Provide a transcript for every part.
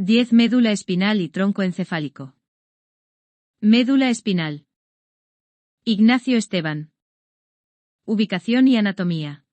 10. Médula espinal y tronco encefálico. Médula espinal. Ignacio Esteban. Ubicación y anatomía.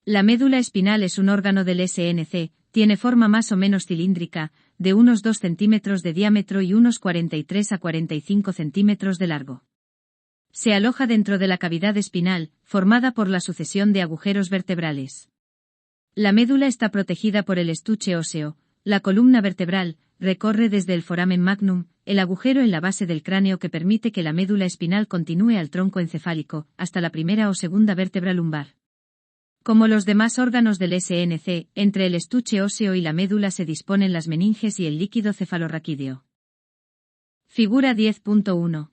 La médula espinal es un órgano del SNC, tiene forma más o menos cilíndrica, de unos 2 centímetros de diámetro y unos 43 a 45 centímetros de largo. Se aloja dentro de la cavidad espinal, formada por la sucesión de agujeros vertebrales. La médula está protegida por el estuche óseo. La columna vertebral recorre desde el foramen magnum, el agujero en la base del cráneo que permite que la médula espinal continúe al tronco encefálico, hasta la primera o segunda vértebra lumbar. Como los demás órganos del SNC, entre el estuche óseo y la médula se disponen las meninges y el líquido cefalorraquídeo. Figura 10.1.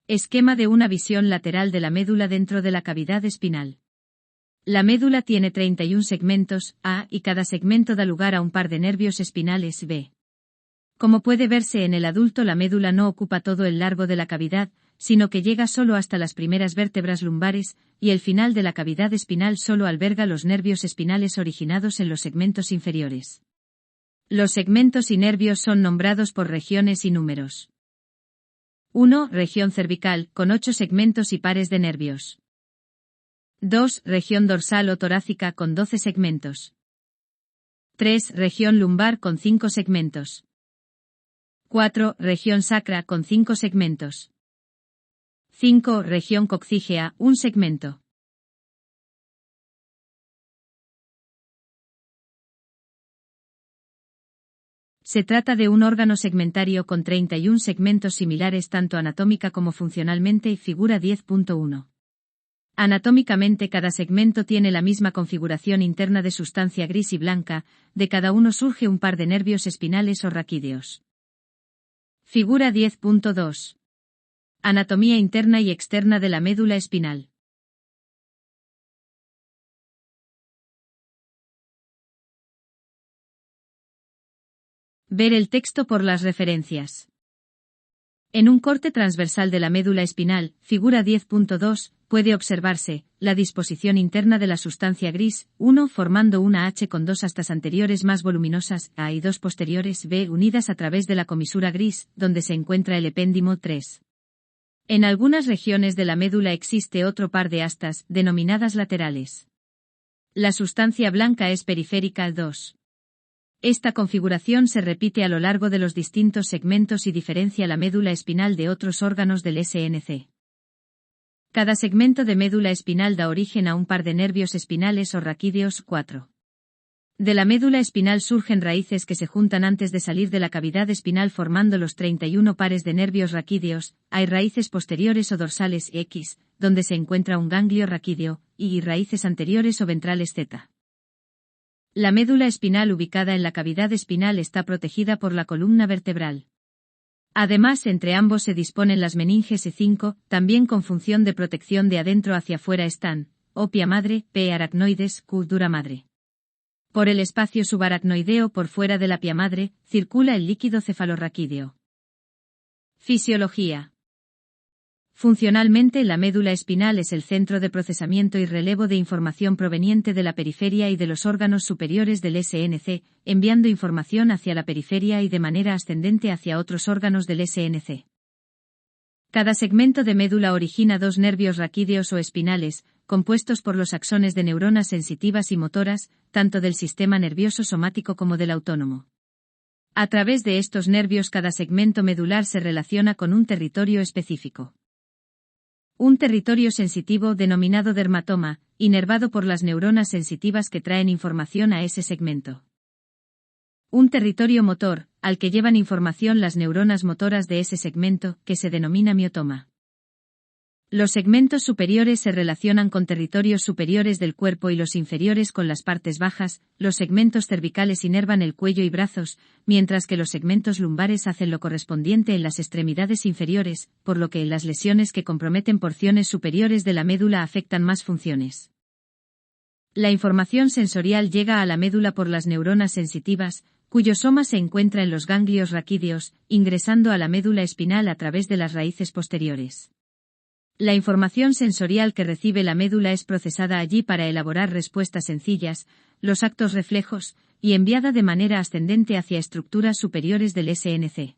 Esquema de una visión lateral de la médula dentro de la cavidad espinal. La médula tiene 31 segmentos, A, y cada segmento da lugar a un par de nervios espinales, B. Como puede verse en el adulto, la médula no ocupa todo el largo de la cavidad, sino que llega solo hasta las primeras vértebras lumbares, y el final de la cavidad espinal solo alberga los nervios espinales originados en los segmentos inferiores. Los segmentos y nervios son nombrados por regiones y números. 1. Región cervical, con 8 segmentos y pares de nervios. 2. Región dorsal o torácica con 12 segmentos. 3. Región lumbar con 5 segmentos. 4. Región sacra con 5 segmentos. 5. Región coccígea, 1 segmento. Se trata de un órgano segmentario con 31 segmentos similares tanto anatómica como funcionalmente, figura 10.1. Anatómicamente cada segmento tiene la misma configuración interna de sustancia gris y blanca, de cada uno surge un par de nervios espinales o raquídeos. Figura 10.2. Anatomía interna y externa de la médula espinal. Ver el texto por las referencias. En un corte transversal de la médula espinal, figura 10.2, puede observarse la disposición interna de la sustancia gris, 1 formando una H con 2 astas anteriores más voluminosas, A, y 2 posteriores, B, unidas a través de la comisura gris, donde se encuentra el epéndimo, 3. En algunas regiones de la médula existe otro par de astas, denominadas laterales. La sustancia blanca es periférica, 2. Esta configuración se repite a lo largo de los distintos segmentos y diferencia la médula espinal de otros órganos del SNC. Cada segmento de médula espinal da origen a un par de nervios espinales o raquídeos, 4. De la médula espinal surgen raíces que se juntan antes de salir de la cavidad espinal formando los 31 pares de nervios raquídeos. Hay raíces posteriores o dorsales X, donde se encuentra un ganglio raquídeo, y raíces anteriores o ventrales Z. La médula espinal ubicada en la cavidad espinal está protegida por la columna vertebral. Además, entre ambos se disponen las meninges E5, también con función de protección de adentro hacia afuera están, O pia madre, P aracnoides, Q dura madre. Por el espacio subaracnoideo por fuera de la pia madre, circula el líquido cefalorraquídeo. Fisiología. Funcionalmente, la médula espinal es el centro de procesamiento y relevo de información proveniente de la periferia y de los órganos superiores del SNC, enviando información hacia la periferia y de manera ascendente hacia otros órganos del SNC. Cada segmento de médula origina 2 nervios raquídeos o espinales, compuestos por los axones de neuronas sensitivas y motoras, tanto del sistema nervioso somático como del autónomo. A través de estos nervios cada segmento medular se relaciona con un territorio específico. Un territorio sensitivo denominado dermatoma, inervado por las neuronas sensitivas que traen información a ese segmento. Un territorio motor, al que llevan información las neuronas motoras de ese segmento, que se denomina miotoma. Los segmentos superiores se relacionan con territorios superiores del cuerpo y los inferiores con las partes bajas, los segmentos cervicales inervan el cuello y brazos, mientras que los segmentos lumbares hacen lo correspondiente en las extremidades inferiores, por lo que las lesiones que comprometen porciones superiores de la médula afectan más funciones. La información sensorial llega a la médula por las neuronas sensitivas, cuyo soma se encuentra en los ganglios raquídeos, ingresando a la médula espinal a través de las raíces posteriores. La información sensorial que recibe la médula es procesada allí para elaborar respuestas sencillas, los actos reflejos, y enviada de manera ascendente hacia estructuras superiores del SNC.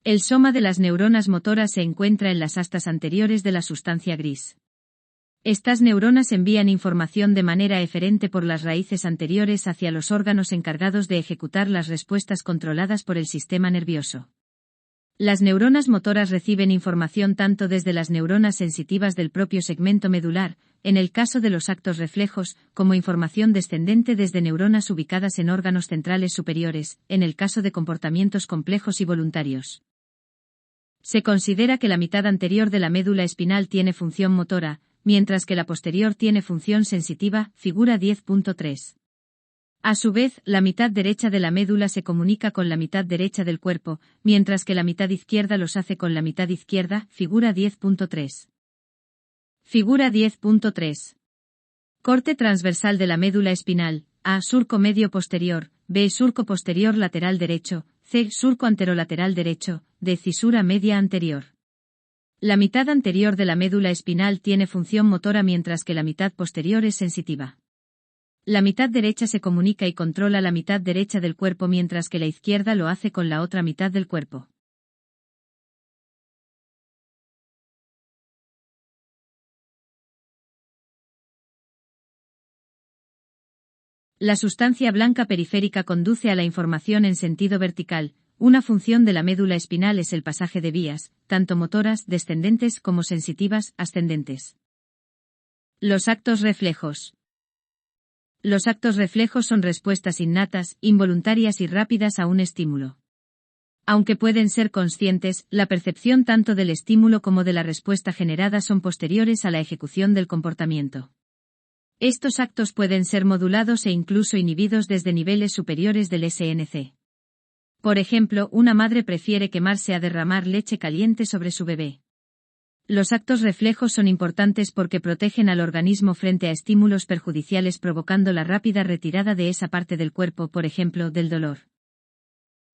El soma de las neuronas motoras se encuentra en las astas anteriores de la sustancia gris. Estas neuronas envían información de manera eferente por las raíces anteriores hacia los órganos encargados de ejecutar las respuestas controladas por el sistema nervioso. Las neuronas motoras reciben información tanto desde las neuronas sensitivas del propio segmento medular, en el caso de los actos reflejos, como información descendente desde neuronas ubicadas en órganos centrales superiores, en el caso de comportamientos complejos y voluntarios. Se considera que la mitad anterior de la médula espinal tiene función motora, mientras que la posterior tiene función sensitiva, figura 10.3. A su vez, la mitad derecha de la médula se comunica con la mitad derecha del cuerpo, mientras que la mitad izquierda los hace con la mitad izquierda, figura 10.3. Figura 10.3. Corte transversal de la médula espinal, A. Surco medio posterior, B. Surco posterior lateral derecho, C. Surco anterolateral derecho, D. Cisura media anterior. La mitad anterior de la médula espinal tiene función motora mientras que la mitad posterior es sensitiva. La mitad derecha se comunica y controla la mitad derecha del cuerpo mientras que la izquierda lo hace con la otra mitad del cuerpo. La sustancia blanca periférica conduce a la información en sentido vertical. Una función de la médula espinal es el pasaje de vías, tanto motoras, descendentes como sensitivas, ascendentes. Los actos reflejos. Los actos reflejos son respuestas innatas, involuntarias y rápidas a un estímulo. Aunque pueden ser conscientes, la percepción tanto del estímulo como de la respuesta generada son posteriores a la ejecución del comportamiento. Estos actos pueden ser modulados e incluso inhibidos desde niveles superiores del SNC. Por ejemplo, una madre prefiere quemarse a derramar leche caliente sobre su bebé. Los actos reflejos son importantes porque protegen al organismo frente a estímulos perjudiciales provocando la rápida retirada de esa parte del cuerpo, por ejemplo, del dolor.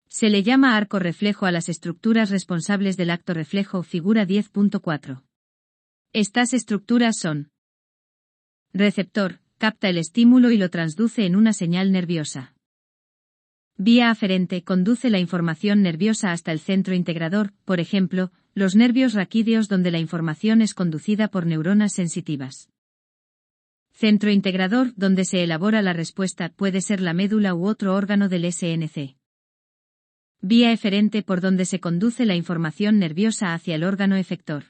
Se le llama arco reflejo a las estructuras responsables del acto reflejo, figura 10.4. Estas estructuras son: receptor, capta el estímulo y lo transduce en una señal nerviosa. Vía aferente, conduce la información nerviosa hasta el centro integrador, por ejemplo, los nervios raquídeos donde la información es conducida por neuronas sensitivas. Centro integrador, donde se elabora la respuesta, puede ser la médula u otro órgano del SNC. Vía eferente, por donde se conduce la información nerviosa hacia el órgano efector.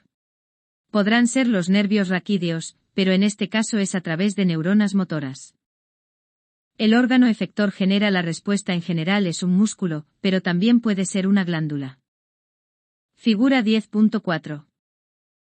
Podrán ser los nervios raquídeos, pero en este caso es a través de neuronas motoras. El órgano efector genera la respuesta, en general es un músculo, pero también puede ser una glándula. Figura 10.4.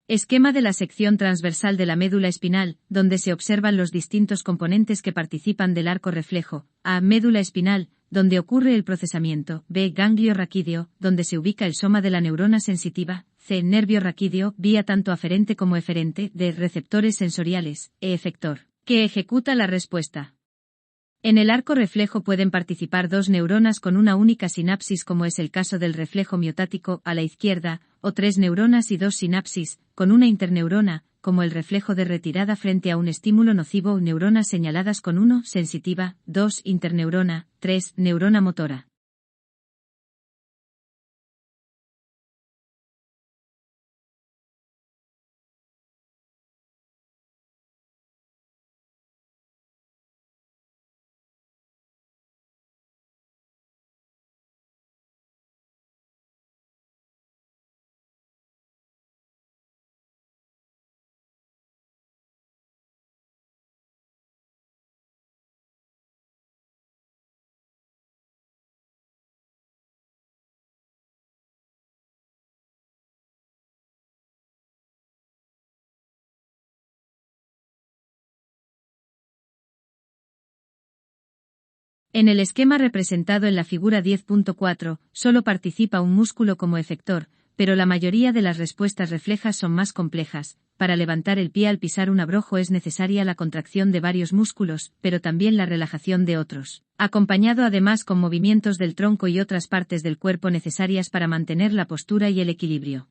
Esquema de la sección transversal de la médula espinal, donde se observan los distintos componentes que participan del arco reflejo. A. Médula espinal, donde ocurre el procesamiento. B. Ganglio raquídeo, donde se ubica el soma de la neurona sensitiva. C. Nervio raquídeo, vía tanto aferente como eferente. D. Receptores sensoriales. E. Efector, que ejecuta la respuesta. En el arco reflejo pueden participar dos neuronas con una única sinapsis, como es el caso del reflejo miotático a la izquierda, o tres neuronas y dos sinapsis, con una interneurona, como el reflejo de retirada frente a un estímulo nocivo, neuronas señaladas con 1, sensitiva, 2, interneurona, 3, neurona motora. En el esquema representado en la figura 10.4, solo participa un músculo como efector, pero la mayoría de las respuestas reflejas son más complejas. Para levantar el pie al pisar un abrojo es necesaria la contracción de varios músculos, pero también la relajación de otros, acompañado además con movimientos del tronco y otras partes del cuerpo necesarias para mantener la postura y el equilibrio.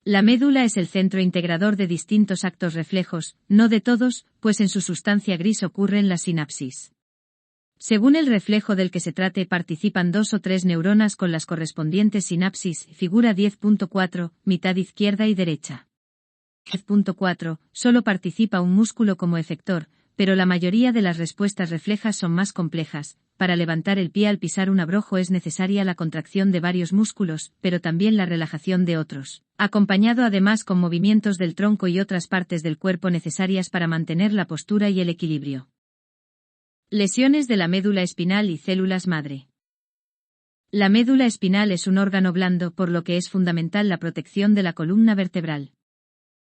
La médula es el centro integrador de distintos actos reflejos, no de todos, pues en su sustancia gris ocurren las sinapsis. Según el reflejo del que se trate, participan 2 o 3 neuronas con las correspondientes sinapsis, figura 10.4, mitad izquierda y derecha. 10.4, solo participa un músculo como efector, pero la mayoría de las respuestas reflejas son más complejas. Para levantar el pie al pisar un abrojo es necesaria la contracción de varios músculos, pero también la relajación de otros, acompañado además con movimientos del tronco y otras partes del cuerpo necesarias para mantener la postura y el equilibrio. Lesiones de la médula espinal y células madre. La médula espinal es un órgano blando, por lo que es fundamental la protección de la columna vertebral.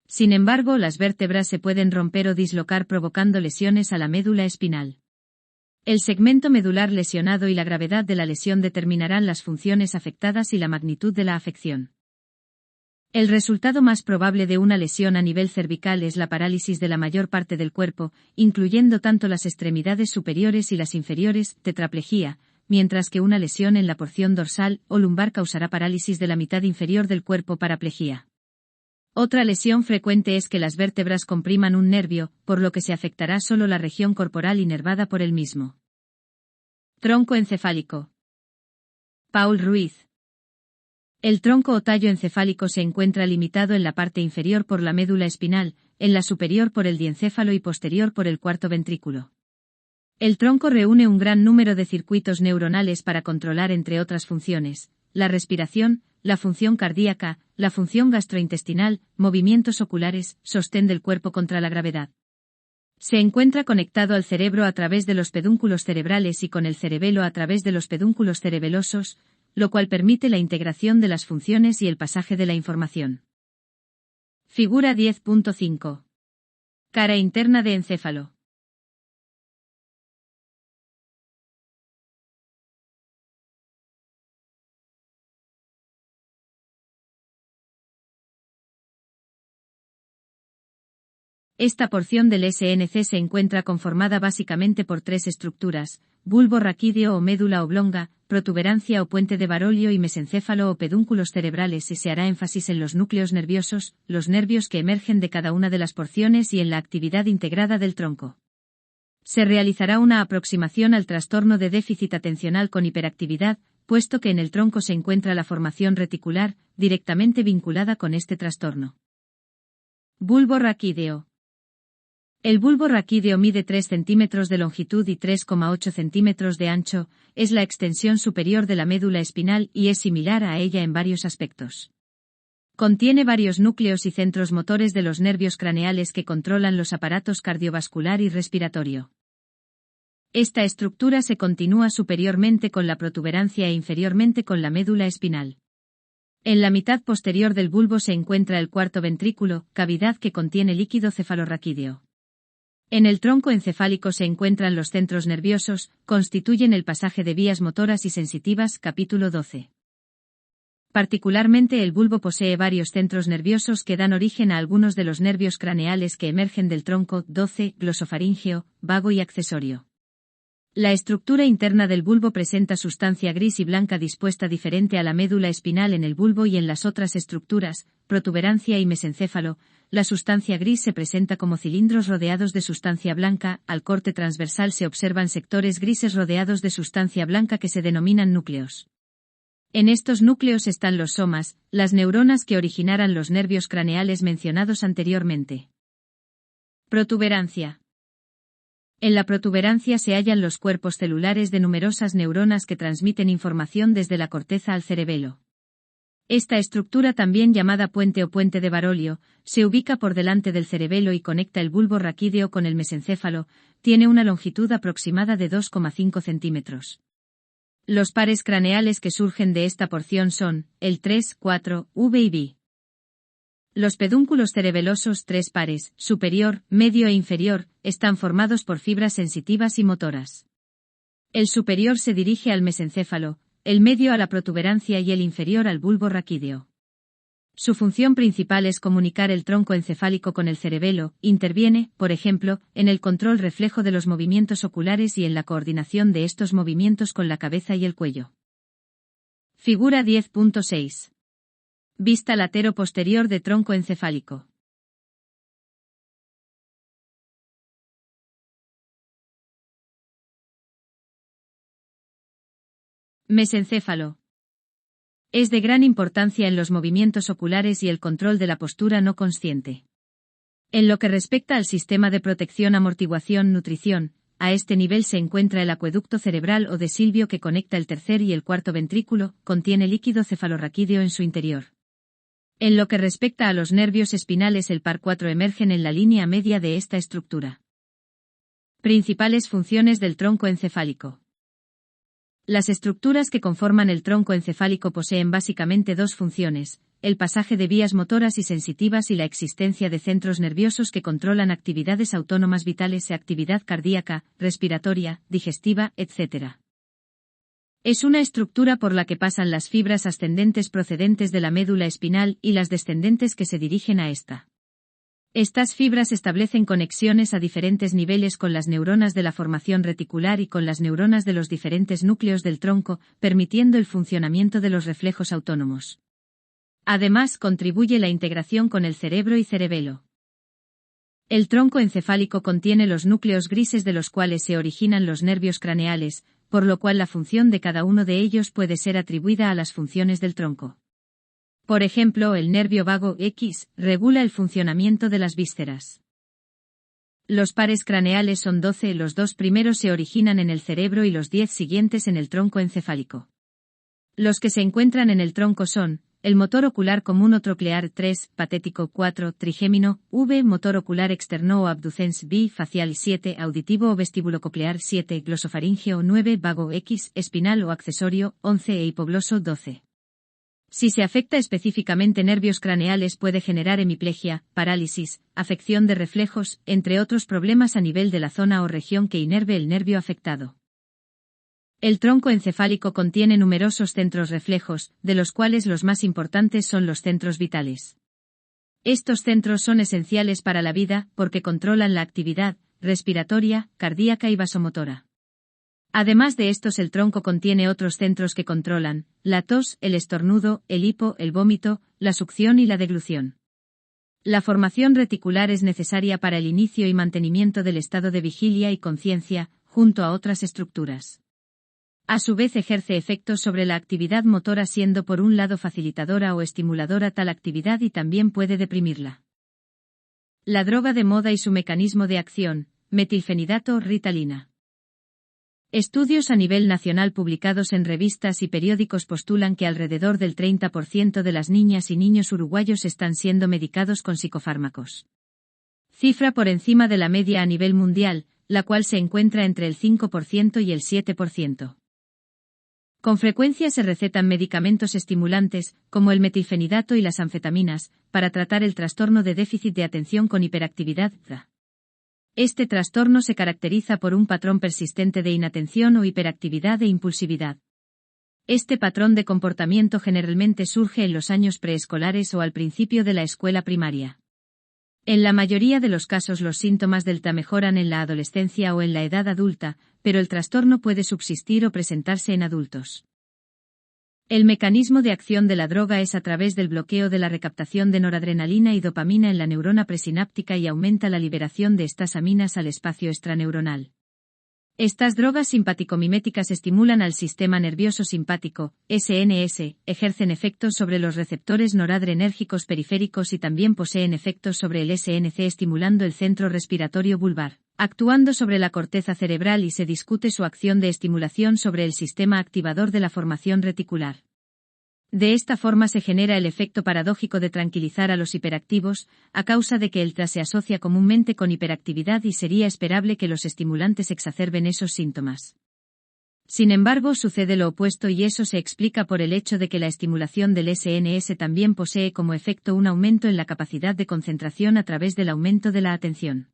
Sin embargo, las vértebras se pueden romper o dislocar provocando lesiones a la médula espinal. El segmento medular lesionado y la gravedad de la lesión determinarán las funciones afectadas y la magnitud de la afección. El resultado más probable de una lesión a nivel cervical es la parálisis de la mayor parte del cuerpo, incluyendo tanto las extremidades superiores y las inferiores, tetraplegia, mientras que una lesión en la porción dorsal o lumbar causará parálisis de la mitad inferior del cuerpo, paraplegia. Otra lesión frecuente es que las vértebras compriman un nervio, por lo que se afectará solo la región corporal inervada por el mismo. Tronco encefálico. Paul Ruiz. El tronco o tallo encefálico se encuentra limitado en la parte inferior por la médula espinal, en la superior por el diencéfalo y posterior por el cuarto ventrículo. El tronco reúne un gran número de circuitos neuronales para controlar, entre otras funciones, la respiración, la función cardíaca, la función gastrointestinal, movimientos oculares, sostén del cuerpo contra la gravedad. Se encuentra conectado al cerebro a través de los pedúnculos cerebrales y con el cerebelo a través de los pedúnculos cerebelosos, lo cual permite la integración de las funciones y el pasaje de la información. Figura 10.5. Cara interna de encéfalo. Esta porción del SNC se encuentra conformada básicamente por 3 estructuras: bulbo raquídeo o médula oblonga, protuberancia o puente de Barolio y mesencéfalo o pedúnculos cerebrales, y se hará énfasis en los núcleos nerviosos, los nervios que emergen de cada una de las porciones, y en la actividad integrada del tronco. Se realizará una aproximación al trastorno de déficit atencional con hiperactividad, puesto que en el tronco se encuentra la formación reticular, directamente vinculada con este trastorno. Bulbo raquídeo. El bulbo raquídeo mide 3 centímetros de longitud y 3,8 centímetros de ancho, es la extensión superior de la médula espinal y es similar a ella en varios aspectos. Contiene varios núcleos y centros motores de los nervios craneales que controlan los aparatos cardiovascular y respiratorio. Esta estructura se continúa superiormente con la protuberancia e inferiormente con la médula espinal. En la mitad posterior del bulbo se encuentra el cuarto ventrículo, cavidad que contiene líquido cefalorraquídeo. En el tronco encefálico se encuentran los centros nerviosos, constituyen el pasaje de vías motoras y sensitivas, capítulo 12. Particularmente el bulbo posee varios centros nerviosos que dan origen a algunos de los nervios craneales que emergen del tronco, 12, glosofaríngeo, vago y accesorio. La estructura interna del bulbo presenta sustancia gris y blanca dispuesta diferente a la médula espinal en el bulbo y en las otras estructuras, protuberancia y mesencéfalo. La sustancia gris se presenta como cilindros rodeados de sustancia blanca, al corte transversal se observan sectores grises rodeados de sustancia blanca que se denominan núcleos. En estos núcleos están los somas, las neuronas que originaran los nervios craneales mencionados anteriormente. Protuberancia. En la protuberancia se hallan los cuerpos celulares de numerosas neuronas que transmiten información desde la corteza al cerebelo. Esta estructura, también llamada puente o puente de Barolio, se ubica por delante del cerebelo y conecta el bulbo raquídeo con el mesencéfalo, tiene una longitud aproximada de 2,5 centímetros. Los pares craneales que surgen de esta porción son, el 3, 4, V y B. Los pedúnculos cerebelosos, 3 pares, superior, medio e inferior, están formados por fibras sensitivas y motoras. El superior se dirige al mesencéfalo, el medio a la protuberancia y el inferior al bulbo raquídeo. Su función principal es comunicar el tronco encefálico con el cerebelo, interviene, por ejemplo, en el control reflejo de los movimientos oculares y en la coordinación de estos movimientos con la cabeza y el cuello. Figura 10.6. Vista latero-posterior de tronco encefálico. Mesencéfalo. Es de gran importancia en los movimientos oculares y el control de la postura no consciente. En lo que respecta al sistema de protección, amortiguación, nutrición, a este nivel se encuentra el acueducto cerebral o de Silvio que conecta el tercer y el cuarto ventrículo, contiene líquido cefalorraquídeo en su interior. En lo que respecta a los nervios espinales, el par 4 emergen en la línea media de esta estructura. Principales funciones del tronco encefálico. Las estructuras que conforman el tronco encefálico poseen básicamente dos funciones: el pasaje de vías motoras y sensitivas y la existencia de centros nerviosos que controlan actividades autónomas vitales y actividad cardíaca, respiratoria, digestiva, etc. Es una estructura por la que pasan las fibras ascendentes procedentes de la médula espinal y las descendentes que se dirigen a esta. Estas fibras establecen conexiones a diferentes niveles con las neuronas de la formación reticular y con las neuronas de los diferentes núcleos del tronco, permitiendo el funcionamiento de los reflejos autónomos. Además, contribuye la integración con el cerebro y cerebelo. El tronco encefálico contiene los núcleos grises de los cuales se originan los nervios craneales, por lo cual la función de cada uno de ellos puede ser atribuida a las funciones del tronco. Por ejemplo, el nervio vago X regula el funcionamiento de las vísceras. Los pares craneales son 12, los 2 primeros se originan en el cerebro y los 10 siguientes en el tronco encefálico. Los que se encuentran en el tronco son: el motor ocular común o troclear 3, patético 4, trigémino, V, motor ocular externo o abducens B, facial 7, auditivo o vestibulococlear 7, glosofaríngeo 9, vago X, espinal o accesorio 11 e hipogloso 12. Si se afecta específicamente nervios craneales puede generar hemiplegia, parálisis, afección de reflejos, entre otros problemas a nivel de la zona o región que inerve el nervio afectado. El tronco encefálico contiene numerosos centros reflejos, de los cuales los más importantes son los centros vitales. Estos centros son esenciales para la vida porque controlan la actividad respiratoria, cardíaca y vasomotora. Además de estos, el tronco contiene otros centros que controlan la tos, el estornudo, el hipo, el vómito, la succión y la deglución. La formación reticular es necesaria para el inicio y mantenimiento del estado de vigilia y conciencia, junto a otras estructuras. A su vez ejerce efectos sobre la actividad motora, siendo por un lado facilitadora o estimuladora tal actividad y también puede deprimirla. La droga de moda y su mecanismo de acción: metilfenidato, Ritalina. Estudios a nivel nacional publicados en revistas y periódicos postulan que alrededor del 30% de las niñas y niños uruguayos están siendo medicados con psicofármacos. Cifra por encima de la media a nivel mundial, la cual se encuentra entre el 5% y el 7%. Con frecuencia se recetan medicamentos estimulantes, como el metilfenidato y las anfetaminas, para tratar el trastorno de déficit de atención con hiperactividad, TDA. Este trastorno se caracteriza por un patrón persistente de inatención o hiperactividad e impulsividad. Este patrón de comportamiento generalmente surge en los años preescolares o al principio de la escuela primaria. En la mayoría de los casos los síntomas del TDA mejoran en la adolescencia o en la edad adulta, pero el trastorno puede subsistir o presentarse en adultos. El mecanismo de acción de la droga es a través del bloqueo de la recaptación de noradrenalina y dopamina en la neurona presináptica y aumenta la liberación de estas aminas al espacio extraneuronal. Estas drogas simpaticomiméticas estimulan al sistema nervioso simpático, SNS, ejercen efectos sobre los receptores noradrenérgicos periféricos y también poseen efectos sobre el SNC estimulando el centro respiratorio vulvar, actuando sobre la corteza cerebral, y se discute su acción de estimulación sobre el sistema activador de la formación reticular. De esta forma se genera el efecto paradójico de tranquilizar a los hiperactivos, a causa de que el TDA se asocia comúnmente con hiperactividad y sería esperable que los estimulantes exacerben esos síntomas. Sin embargo, sucede lo opuesto y eso se explica por el hecho de que la estimulación del SNS también posee como efecto un aumento en la capacidad de concentración a través del aumento de la atención.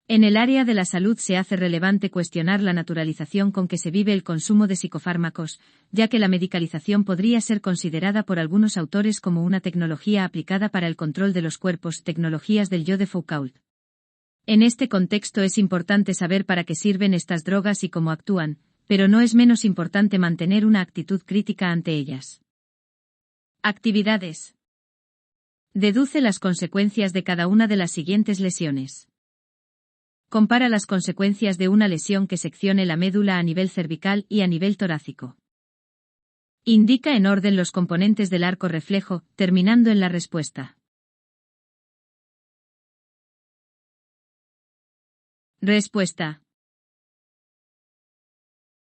En el área de la salud se hace relevante cuestionar la naturalización con que se vive el consumo de psicofármacos, ya que la medicalización podría ser considerada por algunos autores como una tecnología aplicada para el control de los cuerpos, tecnologías del yo de Foucault. En este contexto es importante saber para qué sirven estas drogas y cómo actúan, pero no es menos importante mantener una actitud crítica ante ellas. Actividades. Deduce las consecuencias de cada una de las siguientes lesiones. Compara las consecuencias de una lesión que seccione la médula a nivel cervical y a nivel torácico. Indica en orden los componentes del arco reflejo, terminando en la respuesta. Respuesta.